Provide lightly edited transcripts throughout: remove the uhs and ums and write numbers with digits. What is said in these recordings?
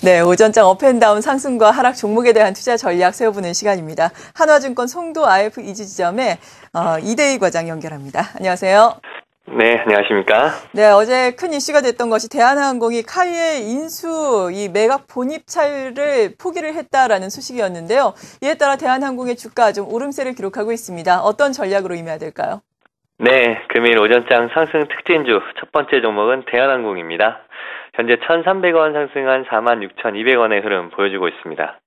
네, 오전장 업앤다운 상승과 하락 종목에 대한 투자 전략 세워보는 시간입니다. 한화증권 송도 IF 이지 지점에 이대희 과장 연결합니다. 안녕하세요. 네, 안녕하십니까. 네, 어제 큰 이슈가 됐던 것이 대한항공이 카이의 인수 이 매각 본입차를 포기를 했다라는 소식이었는데요. 이에 따라 대한항공의 주가 좀 오름세를 기록하고 있습니다. 어떤 전략으로 임해야 될까요? 네, 금일 오전장 상승 특징주 첫 번째 종목은 대한항공입니다. 현재 1,300원 상승한 46,200원의 흐름 보여주고 있습니다.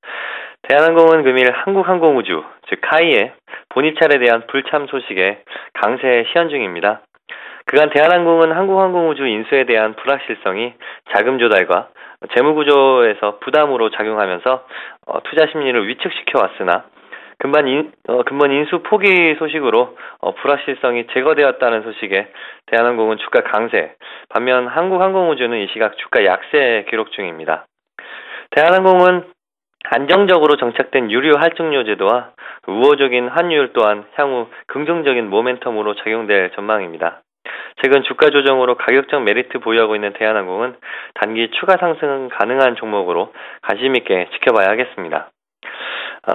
대한항공은 금일 한국항공우주, 즉 카이의 본입찰에 대한 불참 소식에 강세 시현 중입니다. 그간 대한항공은 한국항공우주 인수에 대한 불확실성이 자금 조달과 재무구조에서 부담으로 작용하면서 투자 심리를 위축시켜 왔으나 근본 인수 포기 소식으로 불확실성이 제거되었다는 소식에 대한항공은 주가 강세, 반면 한국항공우주는 이 시각 주가 약세 기록 중입니다. 대한항공은 안정적으로 정착된 유류 할증료 제도와 우호적인 환율 또한 향후 긍정적인 모멘텀으로 작용될 전망입니다. 최근 주가 조정으로 가격적 메리트 보유하고 있는 대한항공은 단기 추가 상승 가능한 종목으로 관심 있게 지켜봐야 하겠습니다.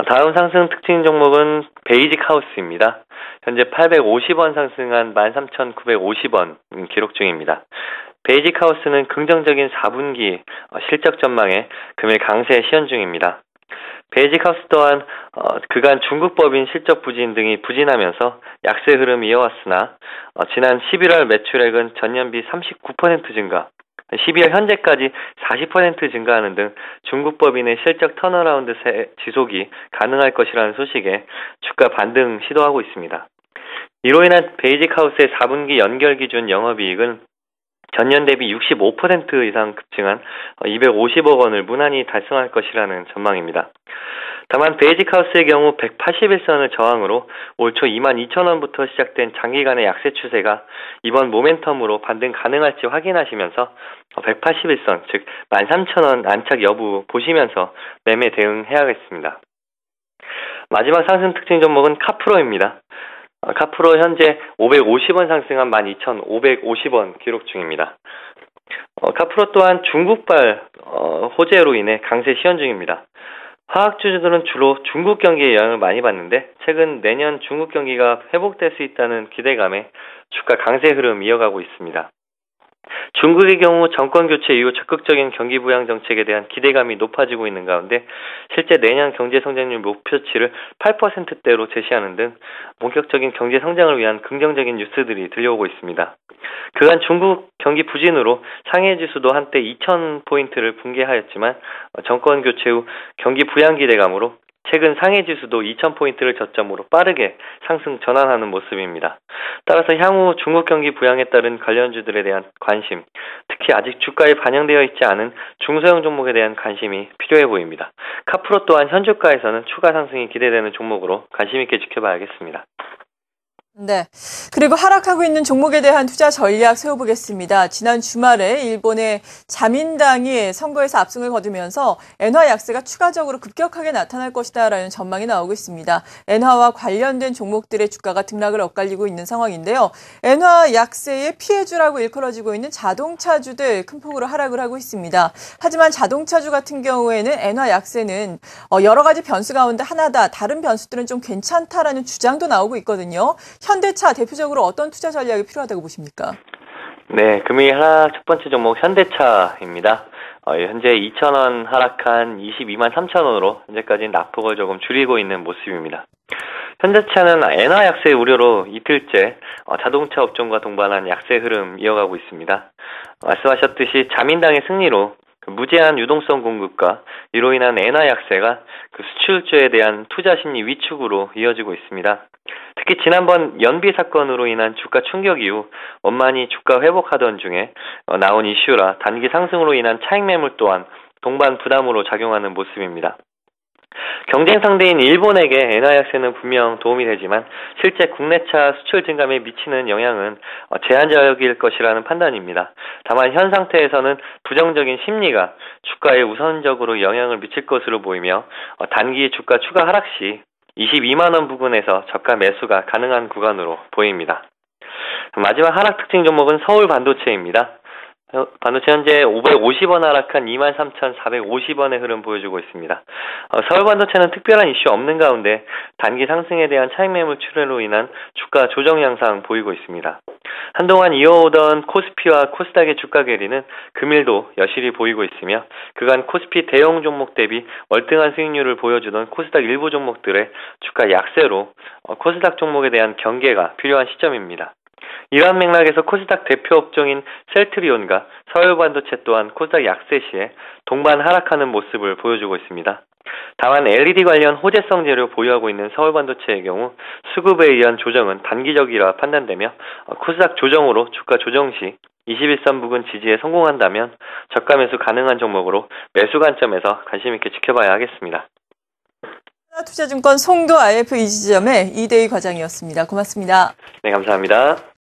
다음 상승 특징 종목은 베이직하우스입니다. 현재 850원 상승한 13,950원 기록 중입니다. 베이직하우스는 긍정적인 4분기 실적 전망에 금일 강세 시현 중입니다. 베이직하우스 또한 그간 중국 법인 실적 부진 등이 부진하면서 약세 흐름이 이어왔으나 지난 11월 매출액은 전년비 39% 증가, 12월 현재까지 40% 증가하는 등 중국 법인의 실적 턴어라운드 지속이 가능할 것이라는 소식에 주가 반등 시도하고 있습니다. 이로 인한 베이직하우스의 4분기 연결 기준 영업이익은 전년 대비 65% 이상 급증한 250억 원을 무난히 달성할 것이라는 전망입니다. 다만 베이직하우스의 경우 181선을 저항으로 올 초 22,000원부터 시작된 장기간의 약세 추세가 이번 모멘텀으로 반등 가능할지 확인하시면서 181선, 즉 13,000원 안착 여부 보시면서 매매 대응해야겠습니다. 마지막 상승 특징 종목은 카프로입니다. 카프로 현재 550원 상승한 12,550원 기록 중입니다. 카프로 또한 중국발 호재로 인해 강세 시현 중입니다. 화학주주들은 주로 중국 경기에 영향을 많이 받는데 최근 내년 중국 경기가 회복될 수 있다는 기대감에 주가 강세 흐름 이어가고 있습니다. 중국의 경우 정권 교체 이후 적극적인 경기 부양 정책에 대한 기대감이 높아지고 있는 가운데 실제 내년 경제 성장률 목표치를 8%대로 제시하는 등 본격적인 경제 성장을 위한 긍정적인 뉴스들이 들려오고 있습니다. 그간 중국 경기 부진으로 상해 지수도 한때 2,000포인트를 붕괴하였지만 정권 교체 후 경기 부양 기대감으로 최근 상해 지수도 2,000포인트를 저점으로 빠르게 상승 전환하는 모습입니다. 따라서 향후 중국 경기 부양에 따른 관련주들에 대한 관심, 특히 아직 주가에 반영되어 있지 않은 중소형 종목에 대한 관심이 필요해 보입니다. 카프로 또한 현 주가에서는 추가 상승이 기대되는 종목으로 관심 있게 지켜봐야겠습니다. 네. 그리고 하락하고 있는 종목에 대한 투자 전략 세워보겠습니다. 지난 주말에 일본의 자민당이 선거에서 압승을 거두면서 엔화 약세가 추가적으로 급격하게 나타날 것이다라는 전망이 나오고 있습니다. 엔화와 관련된 종목들의 주가가 등락을 엇갈리고 있는 상황인데요. 엔화 약세의 피해주라고 일컬어지고 있는 자동차주들 큰 폭으로 하락을 하고 있습니다. 하지만 자동차주 같은 경우에는 엔화 약세는 여러 가지 변수 가운데 하나다. 다른 변수들은 좀 괜찮다라는 주장도 나오고 있거든요. 현대차 대표적으로 어떤 투자 전략이 필요하다고 보십니까? 네, 금일 하락 첫 번째 종목 현대차입니다. 현재 2,000원 하락한 22만 3,000원으로 현재까지 낙폭을 조금 줄이고 있는 모습입니다. 현대차는 엔화 약세 우려로 이틀째 자동차 업종과 동반한 약세 흐름 이어가고 있습니다. 말씀하셨듯이 자민당의 승리로 무제한 유동성 공급과 이로 인한 엔화 약세가 수출주에 대한 투자 심리 위축으로 이어지고 있습니다. 특히 지난번 연비 사건으로 인한 주가 충격 이후 원만히 주가 회복하던 중에 나온 이슈라 단기 상승으로 인한 차익 매물 또한 동반 부담으로 작용하는 모습입니다. 경쟁 상대인 일본에게 엔화 약세는 분명 도움이 되지만 실제 국내차 수출 증감에 미치는 영향은 제한적일 것이라는 판단입니다. 다만 현 상태에서는 부정적인 심리가 주가에 우선적으로 영향을 미칠 것으로 보이며 단기 주가 추가 하락 시 22만 원 부근에서 저가 매수가 가능한 구간으로 보입니다. 마지막 하락 특징 종목은 서울 반도체입니다. 반도체 현재 550원 하락한 23,450원의 흐름 보여주고 있습니다. 서울 반도체는 특별한 이슈 없는 가운데 단기 상승에 대한 차익 매물 출회로 인한 주가 조정 양상 보이고 있습니다. 한동안 이어오던 코스피와 코스닥의 주가 괴리는 금일도 여실히 보이고 있으며 그간 코스피 대형 종목 대비 월등한 수익률을 보여주던 코스닥 일부 종목들의 주가 약세로 코스닥 종목에 대한 경계가 필요한 시점입니다. 이러한 맥락에서 코스닥 대표 업종인 셀트리온과 서울반도체 또한 코스닥 약세 시에 동반 하락하는 모습을 보여주고 있습니다. 다만 LED 관련 호재성 재료 보유하고 있는 서울반도체의 경우 수급에 의한 조정은 단기적이라 판단되며 코스닥 조정으로 주가 조정 시 21선 부근 지지에 성공한다면 저가 매수 가능한 종목으로 매수 관점에서 관심 있게 지켜봐야 하겠습니다. 하나투자증권 송도 IF 이지점의 이대희 과장이었습니다. 고맙습니다. 네, 감사합니다.